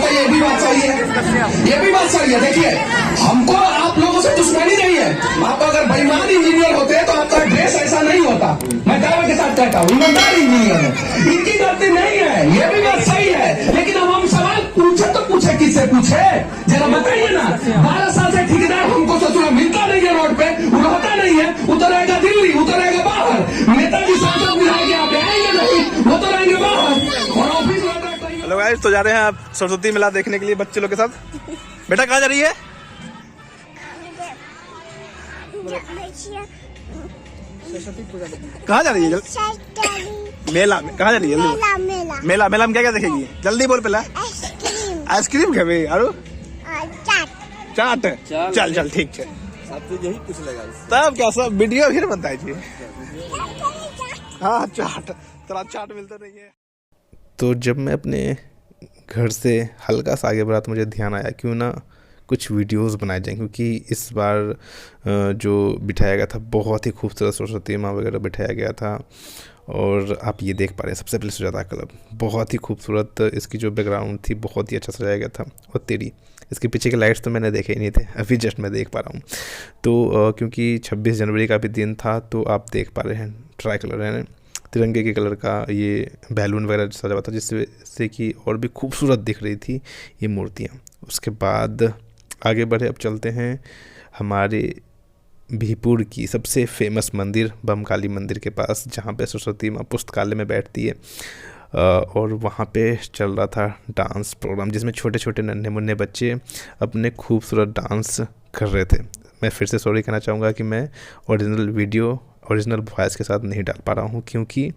बताइए, ये भी बात सही है, ये भी बात सही है। देखिए, हमको आप लोगों से दुश्मनी नहीं है। आप अगर बेईमान इंजीनियर होते हैं तो आपका ड्रेस ऐसा नहीं होता। मैं दावे के साथ कहता हूँ, ईमानदार इंजीनियर है, इनकी गलती नहीं है, ये भी बात सही है। लेकिन अब हम सवाल पूछे तो पूछे, किससे पूछे, जरा बताइए ना। 12 साल से ठेकेदार हमको ससुरा मिलता नहीं है, रोड पे उड़ाता नहीं है, उतरेगा दिल्ली, उतरेगा बाहर। नेताजी सांसद विधायक यहाँ पे आएंगे नहीं, वो तो रहेंगे बाहर और ऑफिस। हेलो गाइस, तो जा रहे हैं आप सरस्वती मेला देखने के लिए बच्चे लोग के साथ। बेटा कहाँ जा रही है? कहाँ जा रही है? मेला में कहाँ जा रही है? मेला मेला में क्या क्या देखेगी? जल्दी बोल पहला। आइसक्रीम खावे और चाट। चल चल ठीक है, यही पूछ लेगा तब क्या सब वीडियो फिर बताए जी। हाँ चाट, तेरा चाट मिलता नहीं है। तो जब मैं अपने घर से हल्का सा आगे बढ़ा तो मुझे ध्यान आया क्यों ना कुछ वीडियोस बनाए जाएं, क्योंकि इस बार जो बिठाया गया था बहुत ही खूबसूरत सरस्वती माँ वगैरह बिठाया गया था। और आप ये देख पा रहे हैं, सबसे पहले सुजाता क्लब बहुत ही खूबसूरत, इसकी जो बैकग्राउंड थी बहुत ही अच्छा सजाया गया था। और तेरी इसके पीछे के लाइट्स तो मैंने देखे ही नहीं थे, अभी जस्ट मैं देख पा रहा हूँ। तो क्योंकि 26 जनवरी का भी दिन था तो आप देख पा रहे हैं ट्राई कलर है, तिरंगे के कलर का ये बैलून वगैरह सजा हुआ था, जिससे कि और भी खूबसूरत दिख रही थी ये मूर्तियाँ। उसके बाद आगे बढ़े, अब चलते हैं हमारे बीहपुर की सबसे फेमस मंदिर बमकाली मंदिर के पास, जहाँ पे सरस्वती माँ पुस्तकालय में बैठती है। और वहाँ पे चल रहा था डांस प्रोग्राम, जिसमें छोटे छोटे नन्हे मुन्ने बच्चे अपने खूबसूरत डांस कर रहे थे। मैं फिर से सॉरी कहना चाहूँगा कि मैं ओरिजिनल वीडियो ओरिजिनल वॉइस के साथ नहीं डाल पा रहा हूँ, क्योंकि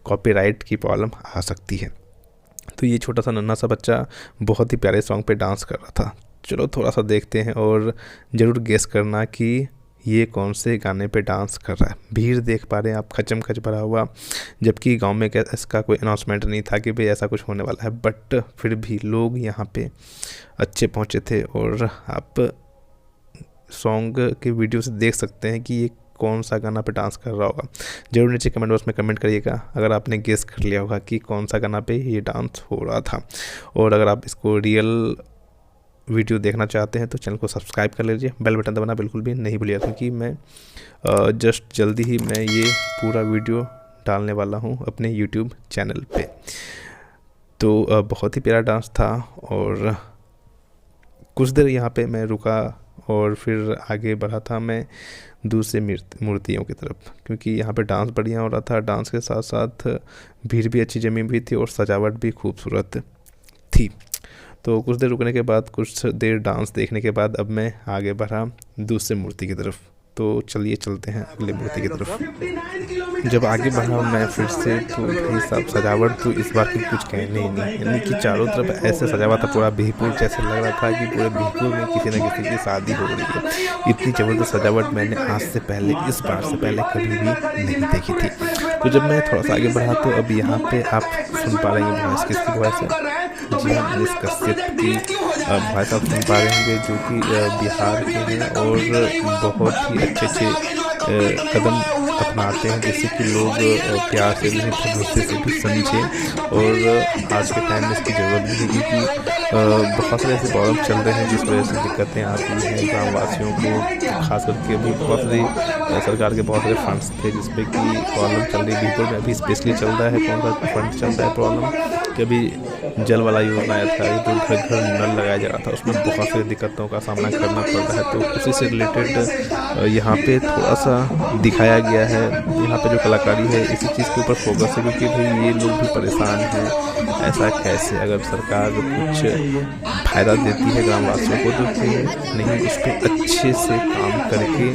कॉपीराइट की प्रॉब्लम आ सकती है। तो ये छोटा सा नन्हा सा बच्चा बहुत ही प्यारे सॉन्ग पे डांस कर रहा था। चलो थोड़ा सा देखते हैं और ज़रूर गेस करना कि ये कौन से गाने पे डांस कर रहा है। भीड़ देख पा रहे हैं आप, खचम खच भरा हुआ, जबकि गांव में इसका कोई अनाउंसमेंट नहीं था कि भाई ऐसा कुछ होने वाला है, बट फिर भी लोग यहाँ पे अच्छे पहुँचे थे। और आप सॉन्ग के वीडियो से देख सकते हैं कि ये कौन सा गाना पे डांस कर रहा होगा। जरूर नीचे कमेंट बॉक्स में कमेंट करिएगा अगर आपने गेस कर लिया होगा कि कौन सा गाना पे ये डांस हो रहा था। और अगर आप इसको रियल वीडियो देखना चाहते हैं तो चैनल को सब्सक्राइब कर लीजिए, बेल बटन दबाना बिल्कुल भी नहीं भूलिएगा, क्योंकि मैं जस्ट जल्दी ही मैं ये पूरा वीडियो डालने वाला हूँ अपने यूट्यूब चैनल पे। तो बहुत ही प्यारा डांस था और कुछ देर यहाँ पे मैं रुका और फिर आगे बढ़ा था मैं दूसरे मूर्तियों की तरफ, क्योंकि यहाँ पे डांस बढ़िया हो रहा था। डांस के साथ साथ भीड़ भी अच्छी जमी हुई थी और सजावट भी खूबसूरत थी। तो कुछ देर रुकने के बाद, कुछ देर डांस देखने के बाद अब मैं आगे बढ़ा दूसरे मूर्ति की तरफ। तो चलिए चलते हैं अगले मूर्ति की तरफ। जब आगे बढ़ा मैं फिर से, तो भाई साहब सजावट तो इस बार की कुछ कहने ही नहीं, यानी कि चारों तरफ ऐसे सजा हुआ था पूरा बीहपुर, जैसे लग रहा था कि पूरे बीहपुर में किसी न किसी की शादी हो रही है। इतनी ज़बरदस्त सजावट मैंने आज से पहले, इस बार से पहले कभी भी नहीं देखी थी। तो जब मैं थोड़ा सा आगे बढ़ा तो अब यहाँ पे आप सुन पा रहे हैं वॉइस, किसकी वॉइस है? जी हाँ, मनीष कश्यप की भाई साहब सुन पा रहे होंगे, जो कि बिहार के हैं और बहुत ही अच्छे कदम अपनाते हैं, जिससे कि लोग प्यार से भी, भरोसे से भी समझें। और आज के टाइम में इसकी ज़रूरत भी है, क्योंकि बहुत सारे ऐसे प्रॉब्लम चल रहे हैं जिस वजह से दिक्कतें आती हैं ग्रामवासियों को। खास करके भी बहुत सारी सरकार के बहुत सारे फंड्स थे जिसपे कि प्रॉब्लम चल रही है। बीहपुर में अभी स्पेशली चल रहा है कौन सा फंड चल रहा है प्रॉब्लम, कभी जल वाला योजना आया था, तो घर घर नल लगाया जा रहा था, उसमें बहुत सारी दिक्कतों का सामना करना पड़ रहा है। तो उसी से रिलेटेड यहाँ पे थोड़ा सा दिखाया गया है। यहाँ पे जो कलाकारी है इसी चीज़ के ऊपर फोकस है, क्योंकि भाई ये लोग भी परेशान हैं। ऐसा कैसे, अगर सरकार कुछ फायदा देती है ग्रामवासियों को तो फिर नहीं उस पर अच्छे से काम करके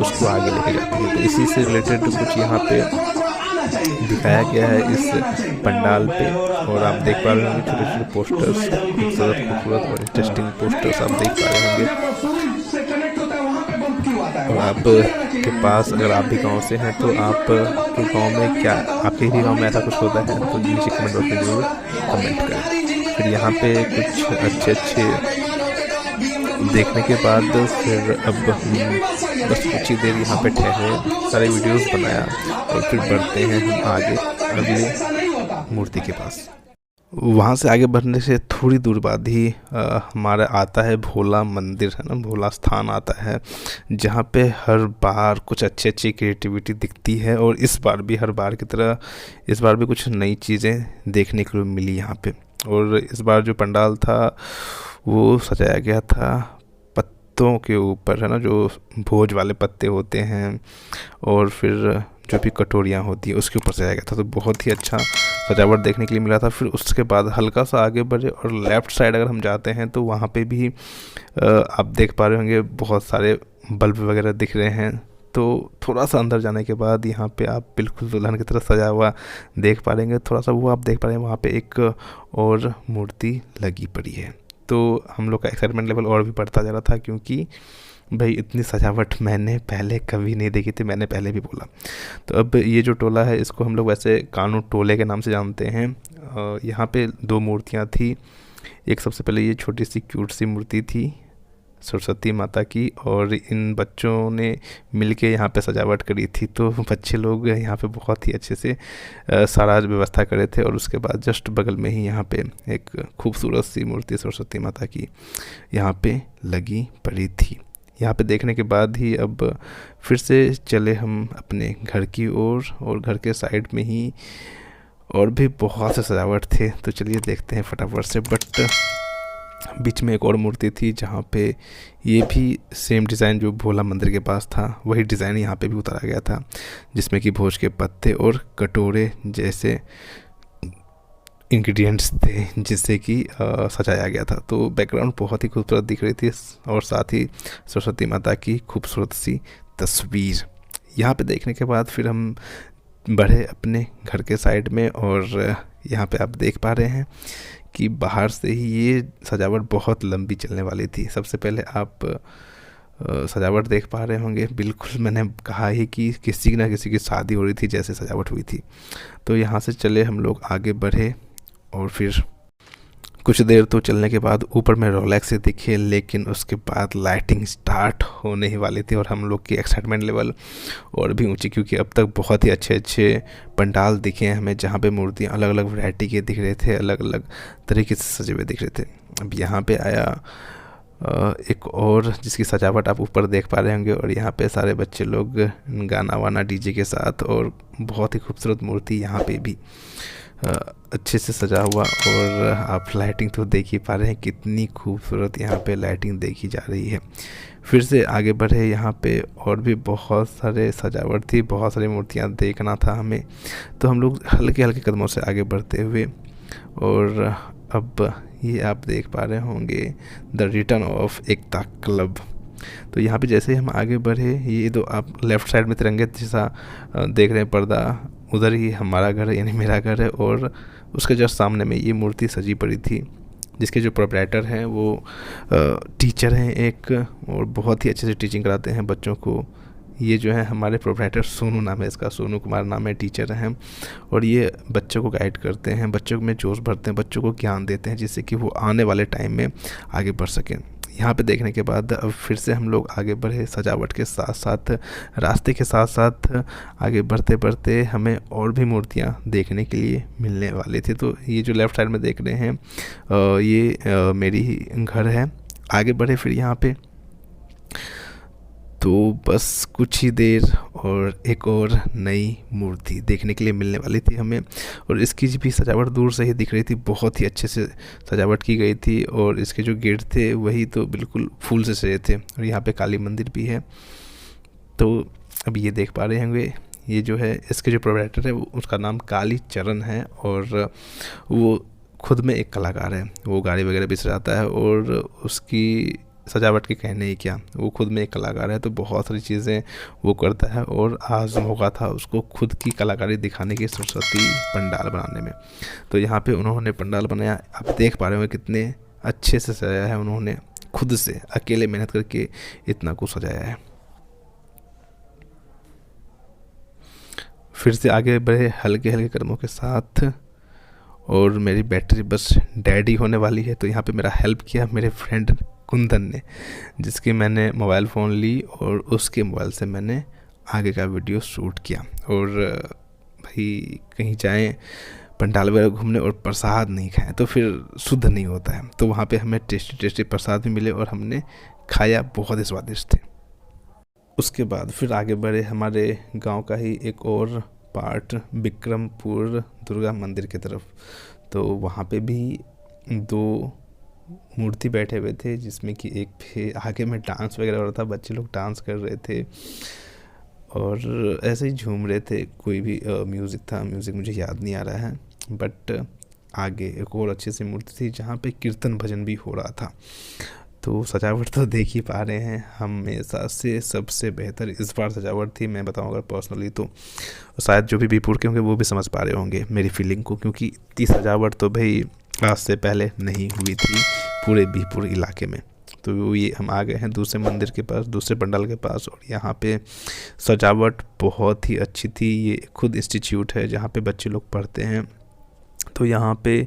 उसको आगे लेके जाती है। तो इसी से रिलेटेड कुछ यहाँ पे दिखाया गया है इस पंडाल पे। और आप देख पा रहे होंगे छोटे छोटे पोस्टर्स, खूबसूरत और इंटरेस्टिंग पोस्टर्स आप देख पा रहे होंगे। और आप के पास, अगर आप भी गांव से हैं तो आप के गांव में क्या, आपके ही गांव में ऐसा कुछ होता है तो नीचे कमेंट बॉक्स में जरूर कमेंट करें। फिर यहाँ पे कुछ अच्छे देखने के बाद फिर अब बस कुछ ही देर यहाँ पे ठहरे, सारे वीडियोस बनाया और फिर बढ़ते हैं हम आगे अगले मूर्ति के पास। वहाँ से आगे बढ़ने से थोड़ी दूर बाद ही हमारा आता है भोला मंदिर, है ना, भोला स्थान आता है, जहाँ पे हर बार कुछ अच्छी अच्छी क्रिएटिविटी दिखती है। और इस बार भी हर बार की तरह इस बार भी कुछ नई चीज़ें देखने को मिली यहाँ पे। और इस बार जो पंडाल था वो सजाया गया था पत्तों के ऊपर, है ना, जो भोज वाले पत्ते होते हैं और फिर जो भी कटोरियाँ होती है उसके ऊपर सजाया गया था। तो बहुत ही अच्छा सजावट देखने के लिए मिला था। फिर उसके बाद हल्का सा आगे बढ़े और लेफ़्ट साइड अगर हम जाते हैं तो वहाँ पे भी आप देख पा रहे होंगे बहुत सारे बल्ब वगैरह दिख रहे हैं। तो थोड़ा सा अंदर जाने के बाद यहाँ पे आप बिल्कुल दुल्हन की तरह सजा हुआ देख पा रहेंगे। थोड़ा सा वो आप देख पा रहे हैं, वहाँ पे एक और मूर्ति लगी पड़ी है। तो हम लोग का एक्साइटमेंट लेवल और भी बढ़ता जा रहा था, क्योंकि भाई इतनी सजावट मैंने पहले कभी नहीं देखी थी, मैंने पहले भी बोला। तो अब ये जो टोला है इसको हम लोग वैसे कानू टोले के नाम से जानते हैं। यहाँ पे 2 मूर्तियाँ थी। एक सबसे पहले ये छोटी सी क्यूट सी मूर्ति थी सरस्वती माता की, और इन बच्चों ने मिलके यहाँ पे सजावट करी थी। तो बच्चे लोग यहाँ पे बहुत ही अच्छे से सारा व्यवस्था करे थे। और उसके बाद जस्ट बगल में ही यहाँ पे एक खूबसूरत सी मूर्ति सरस्वती माता की यहाँ पे लगी पड़ी थी। यहाँ पे देखने के बाद ही अब फिर से चले हम अपने घर की ओर, और घर के साइड में ही और भी बहुत से सजावट थे। तो चलिए देखते हैं फटाफट से। बट बीच में एक और मूर्ति थी जहाँ पे ये भी सेम डिज़ाइन जो भोला मंदिर के पास था वही डिज़ाइन यहाँ पे भी उतारा गया था, जिसमें कि भोज के पत्ते और कटोरे जैसे इंग्रेडिएंट्स थे जिससे कि सजाया गया था। तो बैकग्राउंड बहुत ही खूबसूरत दिख रही थी, और साथ ही सरस्वती माता की खूबसूरत सी तस्वीर। यहाँ पे देखने के बाद फिर हम बढ़े अपने घर के साइड में, और यहाँ पे आप देख पा रहे हैं कि बाहर से ही ये सजावट बहुत लंबी चलने वाली थी। सबसे पहले आप सजावट देख पा रहे होंगे, बिल्कुल मैंने कहा ही कि किसी न किसी की शादी हो रही थी जैसे सजावट हुई थी। तो यहाँ से चले हम लोग आगे बढ़े, और फिर कुछ देर तो चलने के बाद ऊपर में रोलेक्स से दिखे, लेकिन उसके बाद लाइटिंग स्टार्ट होने ही वाली थी और हम लोग की एक्साइटमेंट लेवल और भी ऊंची, क्योंकि अब तक बहुत ही अच्छे अच्छे पंडाल दिखे हैं हमें, जहाँ पे मूर्तियाँ अलग अलग वैरायटी के दिख रहे थे, अलग अलग तरीके से सजे हुए दिख रहे थे। अब यहाँ पे आया एक और जिसकी सजावट आप ऊपर देख पा रहे होंगे, और यहाँ पे सारे बच्चे लोग गाना वाना डीजे के साथ, और बहुत ही खूबसूरत मूर्ति यहाँ पे भी अच्छे से सजा हुआ। और आप लाइटिंग तो देख ही पा रहे हैं कितनी खूबसूरत यहाँ पे लाइटिंग देखी जा रही है। फिर से आगे बढ़े, यहाँ पे और भी बहुत सारे सजावट थी, बहुत सारी मूर्तियाँ देखना था हमें। तो हम लोग हल्के हल्के कदमों से आगे बढ़ते हुए, और अब ये आप देख पा रहे होंगे the return of Ekta club. तो यहाँ पे जैसे ही हम आगे बढ़े, ये तो आप लेफ़्ट साइड में तिरंगे जैसा देख रहे हैं पर्दा, उधर ही हमारा घर है, यानी मेरा घर है, और उसके जस्ट सामने में ये मूर्ति सजी पड़ी थी, जिसके जो प्रोप्राइटर हैं वो टीचर हैं एक, और बहुत ही अच्छे से टीचिंग कराते हैं बच्चों को। ये जो है हमारे प्रोप्राइटर, सोनू नाम है इसका, सोनू कुमार नाम है, टीचर हैं, और ये बच्चों को गाइड करते हैं, बच्चों में जोश भरते हैं, बच्चों को ज्ञान देते हैं, जिससे कि वो आने वाले टाइम में आगे बढ़ सकें। यहाँ पे देखने के बाद अब फिर से हम लोग आगे बढ़े, सजावट के साथ साथ, रास्ते के साथ साथ आगे बढ़ते बढ़ते हमें और भी मूर्तियाँ देखने के लिए मिलने वाली थी। तो ये जो लेफ़्ट साइड में देख रहे हैं ये मेरी ही घर है। आगे बढ़े फिर यहाँ पे, तो बस कुछ ही देर और एक और नई मूर्ति देखने के लिए मिलने वाली थी हमें, और इसकी भी सजावट दूर से ही दिख रही थी, बहुत ही अच्छे से सजावट की गई थी, और इसके जो गेट थे वही तो बिल्कुल फूल से सजे थे, और यहाँ पे काली मंदिर भी है। तो अब ये देख पा रहे होंगे, ये जो है इसके जो प्रोप्राइटर है उसका नाम काली चरण है, और वो खुद में एक कलाकार है, वो गाड़ी वगैरह भी सजाता है, और उसकी सजावट के कहने ही क्या, वो खुद में एक कलाकार है, तो बहुत सारी चीज़ें वो करता है। और आज मौका था उसको खुद की कलाकारी दिखाने की, सरस्वती पंडाल बनाने में। तो यहाँ पे उन्होंने पंडाल बनाया, आप देख पा रहे हो कितने अच्छे से सजाया है उन्होंने, खुद से अकेले मेहनत करके इतना कुछ सजाया है। फिर से आगे बढ़े हल्के हल्के कदमों के साथ, और मेरी बैटरी बस डैडी होने वाली है। तो यहाँ पे मेरा हेल्प किया मेरे फ्रेंड कुंदन ने, जिसकी मैंने मोबाइल फ़ोन ली और उसके मोबाइल से मैंने आगे का वीडियो शूट किया। और भाई कहीं जाएं पंडाल वगैरह घूमने और प्रसाद नहीं खाएं तो फिर शुद्ध नहीं होता है। तो वहाँ पे हमें टेस्टी टेस्टी प्रसाद भी मिले और हमने खाया, बहुत ही स्वादिष्ट थे। उसके बाद फिर आगे बढ़े हमारे गांव का ही एक और पार्ट विक्रमपुर दुर्गा मंदिर की तरफ। तो वहाँ पे भी 2 मूर्ति बैठे हुए थे, जिसमें कि एक पे आगे में डांस वगैरह हो रहा था, बच्चे लोग डांस कर रहे थे और ऐसे ही झूम रहे थे। कोई भी म्यूज़िक था, म्यूज़िक मुझे याद नहीं आ रहा है, बट आगे एक और अच्छी सी मूर्ति थी जहाँ पे कीर्तन भजन भी हो रहा था। तो सजावट तो देख ही पा रहे हैं, हमेशा से सबसे बेहतर इस बार सजावट थी। मैं बताऊँ अगर पर्सनली तो शायद जो भी बीपुर के होंगे वो भी समझ पा रहे होंगे मेरी फीलिंग को, क्योंकि इतनी सजावट तो भाई आज से पहले नहीं हुई थी पूरे बीपुर इलाके में। तो ये हम आ गए हैं दूसरे मंदिर के पास, दूसरे पंडाल के पास, और यहाँ पे सजावट बहुत ही अच्छी थी। ये खुद इंस्टीट्यूट है जहाँ पे बच्चे लोग पढ़ते हैं। तो यहाँ पे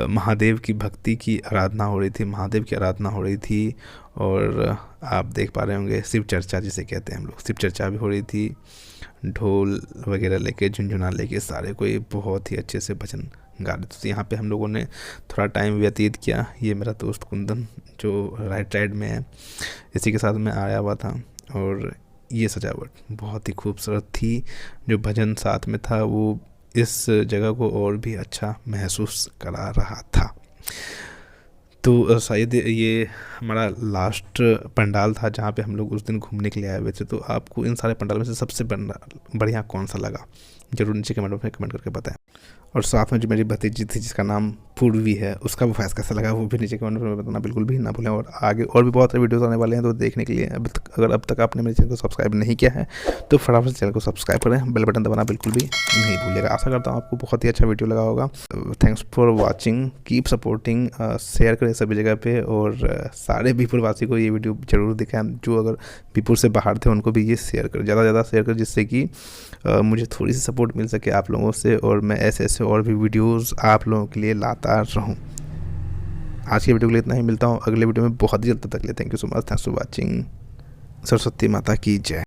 महादेव की भक्ति की आराधना हो रही थी, महादेव की आराधना हो रही थी। और आप देख पा रहे होंगे शिव चर्चा जिसे कहते हैं हम लोग, शिव चर्चा भी हो रही थी। ढोल वगैरह लेके, झुनझुना लेके सारे कोई बहुत ही अच्छे से भजन गा रहे थे। तो यहाँ पे हम लोगों ने थोड़ा टाइम व्यतीत किया। ये मेरा दोस्त कुंदन जो राइट साइड में है, इसी के साथ मैं आया हुआ था। और ये सजावट बहुत ही खूबसूरत थी। जो भजन साथ में था वो इस जगह को और भी अच्छा महसूस करा रहा था। तो शायद ये हमारा लास्ट पंडाल था जहाँ पे हम लोग उस दिन घूमने के लिए आए हुए थे। तो आपको इन सारे पंडाल में से सबसे बढ़िया कौन सा लगा, जरूर नीचे कमेंट में कमेंट करके बताएं। और साथ में जो मेरी भतीजी थी जिसका नाम पूर्वी है, उसका वॉइस कैसा लगा वो भी नीचे कमेंट में बताना बिल्कुल भी ना भूलें। और आगे और भी बहुत सारे वीडियोस आने वाले हैं, तो देखने के लिए अगर अब तक आपने मेरे चैनल को सब्सक्राइब नहीं किया है तो फटाफट से चैनल को सब्सक्राइब करें, बेल बटन दबाना बिल्कुल भी नहीं भूलिएगा। आशा करता हूँ आपको बहुत ही अच्छा वीडियो लगा होगा। Thanks for watching, keep supporting, share करें सभी जगह पे। और सारे बीपुर वासी को ये वीडियो ज़रूर दिखाएं, जो अगर बीपुर से बाहर थे उनको भी ये शेयर करें, ज़्यादा से ज़्यादा शेयर करें, जिससे कि मुझे थोड़ी सी सपोर्ट मिल सके आप लोगों से और मैं ऐसे ऐसे और भी वीडियोस आप लोगों के लिए लाता रहूं। आज की वीडियो के लिए इतना ही, मिलता हूं अगले वीडियो में बहुत ही जल्द। तब तक के लिए thank you so much, thanks for watching. Saraswati माता की जय।